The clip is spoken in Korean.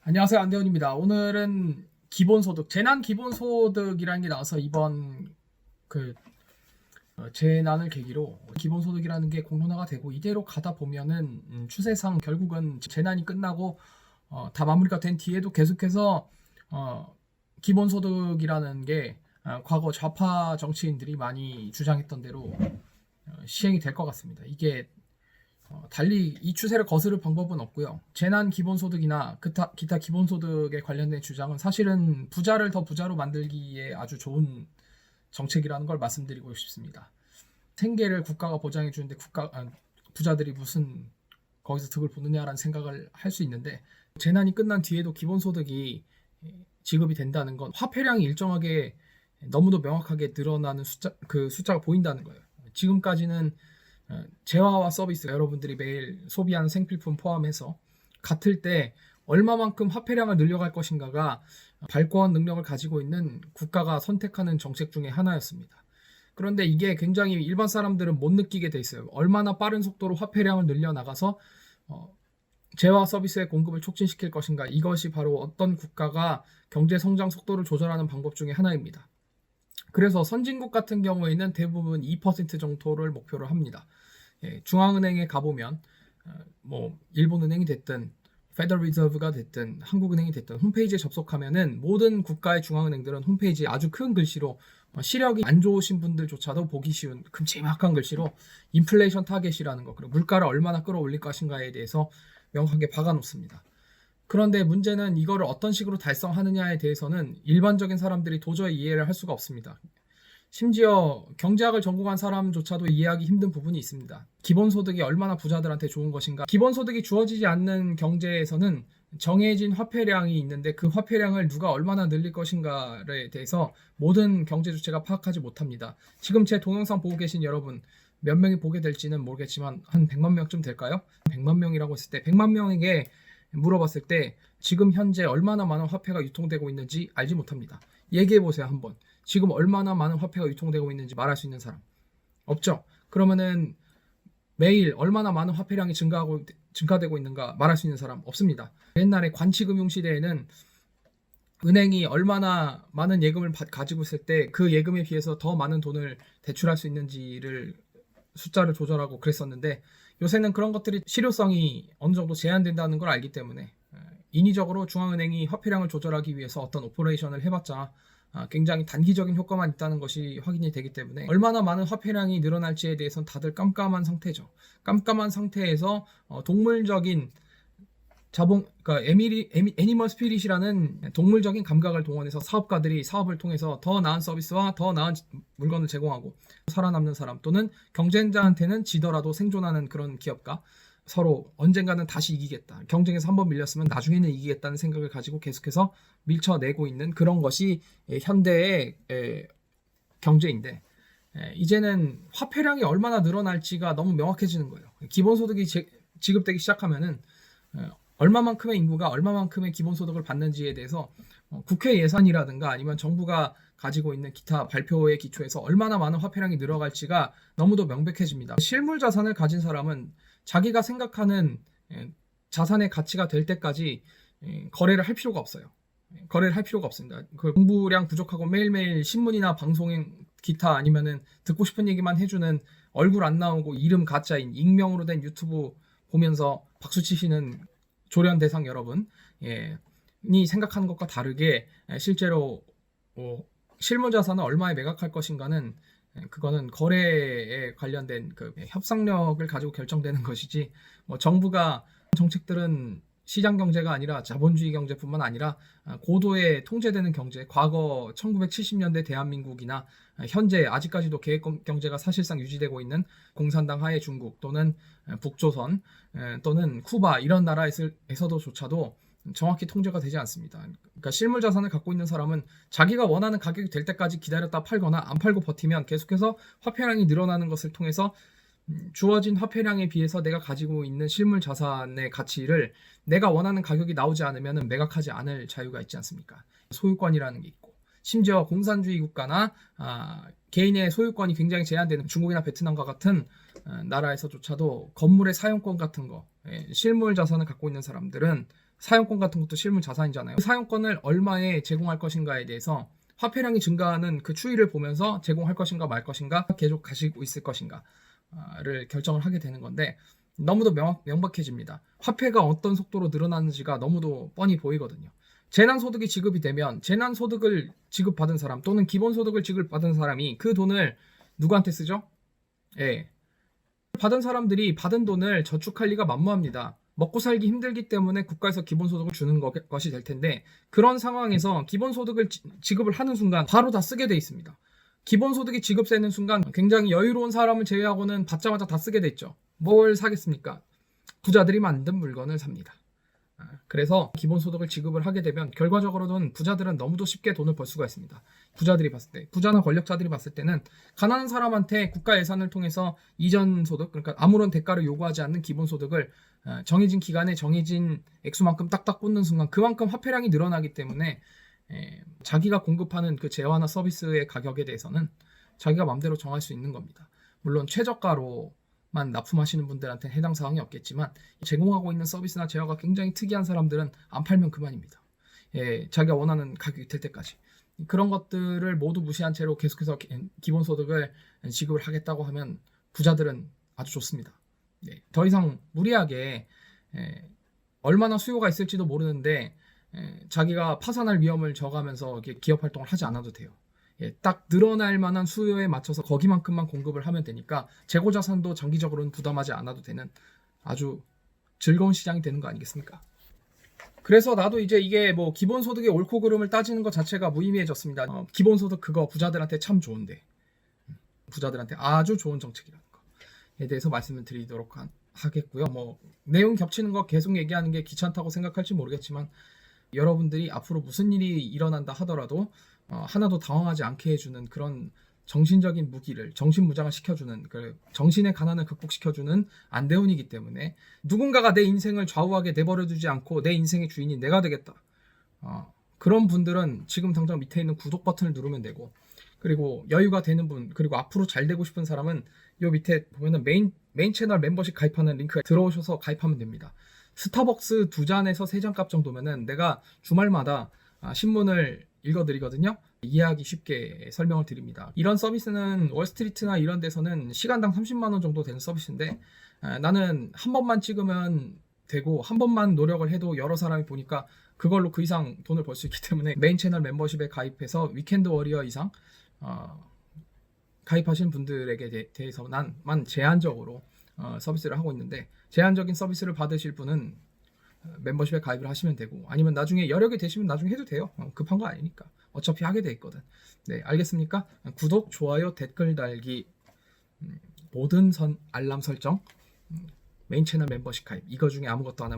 안녕하세요. 안대훈입니다. 오늘은 기본소득, 재난 기본소득이라는 게 나와서 이번 그 재난을 계기로 기본소득이라는 게 공론화가 되고 이대로 가다 보면은 추세상 결국은 재난이 끝나고 다 마무리가 된 뒤에도 계속해서 기본소득이라는 게 과거 좌파 정치인들이 많이 주장했던 대로 시행이 될 것 같습니다. 이게 달리 이 추세를 거스를 방법은 없고요. 재난 기본소득이나 기타 기본소득에 관련된 주장은 사실은 부자를 더 부자로 만들기에 아주 좋은 정책이라는 걸 말씀드리고 싶습니다. 생계를 국가가 보장해 주는데 부자들이 무슨 거기서 득을 보느냐라는 생각을 할 수 있는데, 재난이 끝난 뒤에도 기본소득이 지급이 된다는 건 화폐량이 일정하게 너무도 명확하게 늘어나는 숫자가 보인다는 거예요. 지금까지는 재화와 서비스, 여러분들이 매일 소비하는 생필품 포함해서 같을 때 얼마만큼 화폐량을 늘려갈 것인가가 발권 능력을 가지고 있는 국가가 선택하는 정책 중에 하나였습니다. 그런데 이게 굉장히 일반 사람들은 못 느끼게 돼 있어요. 얼마나 빠른 속도로 화폐량을 늘려나가서 재화 서비스의 공급을 촉진시킬 것인가, 이것이 바로 어떤 국가가 경제 성장 속도를 조절하는 방법 중에 하나입니다. 그래서 선진국 같은 경우에는 대부분 2% 정도를 목표로 합니다. 중앙은행에 가보면 일본은행이 됐든 페더럴 리저브가 됐든 한국은행이 됐든 홈페이지에 접속하면은 모든 국가의 중앙은행들은 홈페이지에 아주 큰 글씨로 시력이 안 좋으신 분들조차도 보기 쉬운 큼지막한 글씨로 인플레이션 타겟이라는 거, 그리고 물가를 얼마나 끌어올릴 것인가에 대해서 명확하게 박아놓습니다. 그런데 문제는 이거를 어떤 식으로 달성하느냐에 대해서는 일반적인 사람들이 도저히 이해를 할 수가 없습니다. 심지어 경제학을 전공한 사람조차도 이해하기 힘든 부분이 있습니다. 기본소득이 얼마나 부자들한테 좋은 것인가. 기본소득이 주어지지 않는 경제에서는 정해진 화폐량이 있는데 그 화폐량을 누가 얼마나 늘릴 것인가에 대해서 모든 경제 주체가 파악하지 못합니다. 지금 제 동영상 보고 계신 여러분 몇 명이 보게 될지는 모르겠지만 한 100만 명쯤 될까요? 100만 명이라고 했을 때 100만 명에게 물어봤을 때 지금 현재 얼마나 많은 화폐가 유통되고 있는지 알지 못합니다. 얘기해보세요. 한번. 지금 얼마나 많은 화폐가 유통되고 있는지 말할 수 있는 사람 없죠? 그러면은 매일 얼마나 많은 화폐량이 증가되고 있는가 말할 수 있는 사람 없습니다. 옛날에 관치금융 시대에는 은행이 얼마나 많은 예금을 가지고 있을 때 그 예금에 비해서 더 많은 돈을 대출할 수 있는지를 숫자를 조절하고 그랬었는데, 요새는 그런 것들이 실효성이 어느 정도 제한된다는 걸 알기 때문에 인위적으로 중앙은행이 화폐량을 조절하기 위해서 어떤 오퍼레이션을 해봤자 굉장히 단기적인 효과만 있다는 것이 확인이 되기 때문에 얼마나 많은 화폐량이 늘어날지에 대해서는 다들 깜깜한 상태죠. 깜깜한 상태에서 동물적인 그러니까 애니멀 스피릿이라는 동물적인 감각을 동원해서 사업가들이 사업을 통해서 더 나은 서비스와 더 나은 물건을 제공하고 살아남는 사람, 또는 경쟁자한테는 지더라도 생존하는 그런 기업가, 서로 언젠가는 다시 이기겠다, 경쟁에서 한번 밀렸으면 나중에는 이기겠다는 생각을 가지고 계속해서 밀쳐내고 있는 그런 것이 현대의 경제인데, 이제는 화폐량이 얼마나 늘어날지가 너무 명확해지는 거예요. 기본소득이 지급되기 시작하면은 얼마만큼의 인구가 얼마만큼의 기본소득을 받는지에 대해서 국회 예산이라든가 아니면 정부가 가지고 있는 기타 발표에 기초해서 얼마나 많은 화폐량이 늘어갈지가 너무도 명백해집니다. 실물 자산을 가진 사람은 자기가 생각하는 자산의 가치가 될 때까지 거래를 할 필요가 없어요. 거래를 할 필요가 없습니다. 그 공부량 부족하고 매일매일 신문이나 방송 기타 아니면은 듣고 싶은 얘기만 해주는, 얼굴 안 나오고 이름 가짜인 익명으로 된 유튜브 보면서 박수 치시는 조련 대상 여러분이 생각하는 것과 다르게 실제로 실물 자산을 얼마에 매각할 것인가는 그거는 거래에 관련된 그 협상력을 가지고 결정되는 것이지, 정부가 정책들은 시장 경제가 아니라 자본주의 경제뿐만 아니라 고도의 통제되는 경제, 과거 1970년대 대한민국이나 현재 아직까지도 계획 경제가 사실상 유지되고 있는 공산당 하에 중국 또는 북조선 또는 쿠바 이런 나라에서조차도 정확히 통제가 되지 않습니다. 그러니까 실물 자산을 갖고 있는 사람은 자기가 원하는 가격이 될 때까지 기다렸다 팔거나 안 팔고 버티면 계속해서 화폐량이 늘어나는 것을 통해서 주어진 화폐량에 비해서 내가 가지고 있는 실물 자산의 가치를 내가 원하는 가격이 나오지 않으면 매각하지 않을 자유가 있지 않습니까? 소유권이라는 게 있고, 심지어 공산주의 국가나 개인의 소유권이 굉장히 제한되는 중국이나 베트남과 같은 나라에서조차도 건물의 사용권 같은 거, 실물 자산을 갖고 있는 사람들은 사용권 같은 것도 실물 자산이잖아요. 그 사용권을 얼마에 제공할 것인가에 대해서 화폐량이 증가하는 그 추이를 보면서 제공할 것인가 말 것인가, 계속 가지고 있을 것인가를 결정을 하게 되는 건데, 너무도 명백해집니다. 화폐가 어떤 속도로 늘어나는지가 너무도 뻔히 보이거든요. 재난소득이 지급이 되면 재난소득을 지급받은 사람 또는 기본소득을 지급받은 사람이 그 돈을 누구한테 쓰죠? 예. 받은 사람들이 받은 돈을 저축할 리가 만무합니다. 먹고 살기 힘들기 때문에 국가에서 기본소득을 주는 것이 될 텐데, 그런 상황에서 기본소득을 지급을 하는 순간 바로 다 쓰게 돼 있습니다. 기본소득이 지급되는 순간 굉장히 여유로운 사람을 제외하고는 받자마자 다 쓰게 돼 있죠. 뭘 사겠습니까? 부자들이 만든 물건을 삽니다. 그래서 기본소득을 지급을 하게 되면 결과적으로는 부자들은 너무도 쉽게 돈을 벌 수가 있습니다. 부자들이 봤을 때, 부자나 권력자들이 봤을 때는 가난한 사람한테 국가 예산을 통해서 이전 소득, 그러니까 아무런 대가를 요구하지 않는 기본소득을 정해진 기간에 정해진 액수만큼 딱딱 꽂는 순간 그만큼 화폐량이 늘어나기 때문에 자기가 공급하는 그 재화나 서비스의 가격에 대해서는 자기가 마음대로 정할 수 있는 겁니다. 물론 최저가로만 납품하시는 분들한테는 해당 사항이 없겠지만, 제공하고 있는 서비스나 재화가 굉장히 특이한 사람들은 안 팔면 그만입니다. 자기가 원하는 가격이 될 때까지. 그런 것들을 모두 무시한 채로 계속해서 기본소득을 지급을 하겠다고 하면 부자들은 아주 좋습니다. 더 이상 무리하게 얼마나 수요가 있을지도 모르는데 자기가 파산할 위험을 져가면서 기업 활동을 하지 않아도 돼요. 딱 늘어날 만한 수요에 맞춰서 거기만큼만 공급을 하면 되니까 재고 자산도 장기적으로는 부담하지 않아도 되는 아주 즐거운 시장이 되는 거 아니겠습니까? 그래서 나도 이제 이게 뭐 기본소득의 옳고 그름을 따지는 것 자체가 무의미해졌습니다. 기본소득 그거 부자들한테 참 좋은데, 부자들한테 아주 좋은 정책이라는 거에 대해서 말씀을 드리도록 하겠고요. 뭐 내용 겹치는 거 계속 얘기하는 게 귀찮다고 생각할지 모르겠지만, 여러분들이 앞으로 무슨 일이 일어난다 하더라도 하나도 당황하지 않게 해주는 그런 정신적인 무기를, 정신무장을 시켜주는, 그 정신의 가난을 극복시켜주는 안대운이기 때문에 누군가가 내 인생을 좌우하게 내버려두지 않고 내 인생의 주인이 내가 되겠다. 그런 분들은 지금 당장 밑에 있는 구독 버튼을 누르면 되고, 그리고 여유가 되는 분, 그리고 앞으로 잘 되고 싶은 사람은 요 밑에 보면은 메인 채널 멤버십 가입하는 링크에 들어오셔서 가입하면 됩니다. 스타벅스 2잔에서 3잔 값 정도면은 내가 주말마다 신문을 읽어드리거든요. 이해하기 쉽게 설명을 드립니다. 이런 서비스는 월스트리트나 이런 데서는 시간당 30만 원 정도 되는 서비스인데, 나는 한 번만 찍으면 되고 한 번만 노력을 해도 여러 사람이 보니까 그걸로 그 이상 돈을 벌 수 있기 때문에 메인 채널 멤버십에 가입해서 위켄드 워리어 이상 가입하신 분들에게 대해서만 제한적으로 서비스를 하고 있는데, 제한적인 서비스를 받으실 분은 멤버십에 가입을 하시면 되고, 아니면 나중에 여력이 되시면 나중에 해도 돼요. 급한 거 아니니까. 어차피 하게 돼 있거든. 네, 알겠습니까? 구독, 좋아요, 댓글 달기, 모든 알람 설정, 메인 채널 멤버십 가입, 이거 중에 아무것도 안 하면